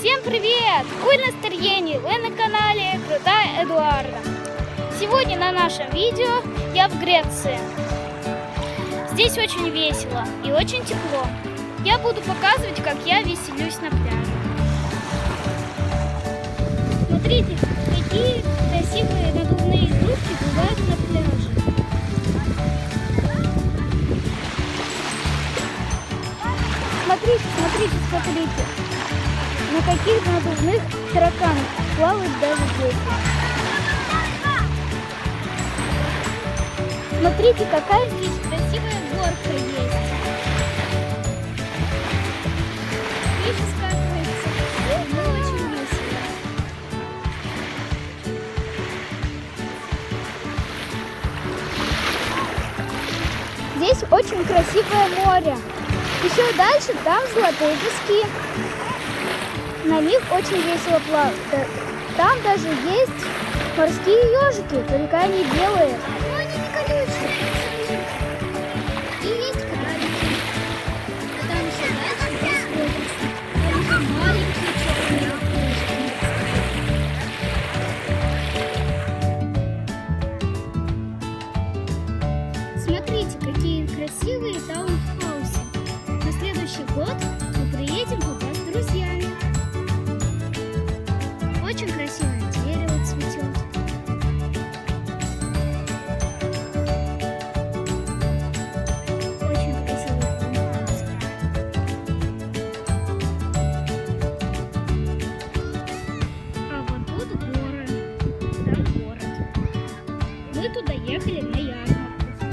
Всем привет! Какое настроение! Вы на канале Крутая Эдуарда. Сегодня на нашем видео я в Греции. Здесь очень весело и очень тепло. Я буду показывать, как я веселюсь на пляже. Смотрите, какие красивые надувные игрушки бывают на пляже. Смотрите. На каких надувных тараканах плавают даже дети. Смотрите, какая здесь красивая горка есть. Видите, скатывается. Это очень весело. Здесь очень красивое море. Еще дальше там золотые пески. На них очень весело плавать. Там даже есть морские ежики, только они белые. Но они не колючие. И есть крабики. А там еще дальше есть лотосы. Там еще маленькие черные окошки. Смотрите, какие красивые таунхаусы. На следующий год мы приедем туда с друзьями. Очень красивое дерево цветет. Очень красивый таунхаус. А вот тут горы. Там город. Мы туда ехали на ярмарку.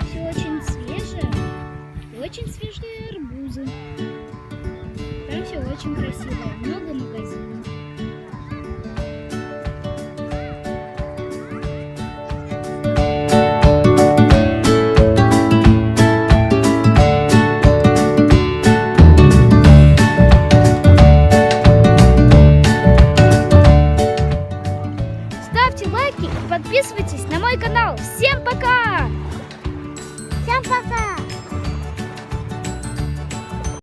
Все очень свежее. И очень свежие арбузы. Там все очень красиво, много магазинов. Ставьте лайки и подписывайтесь на мой канал. Всем пока! Всем пока!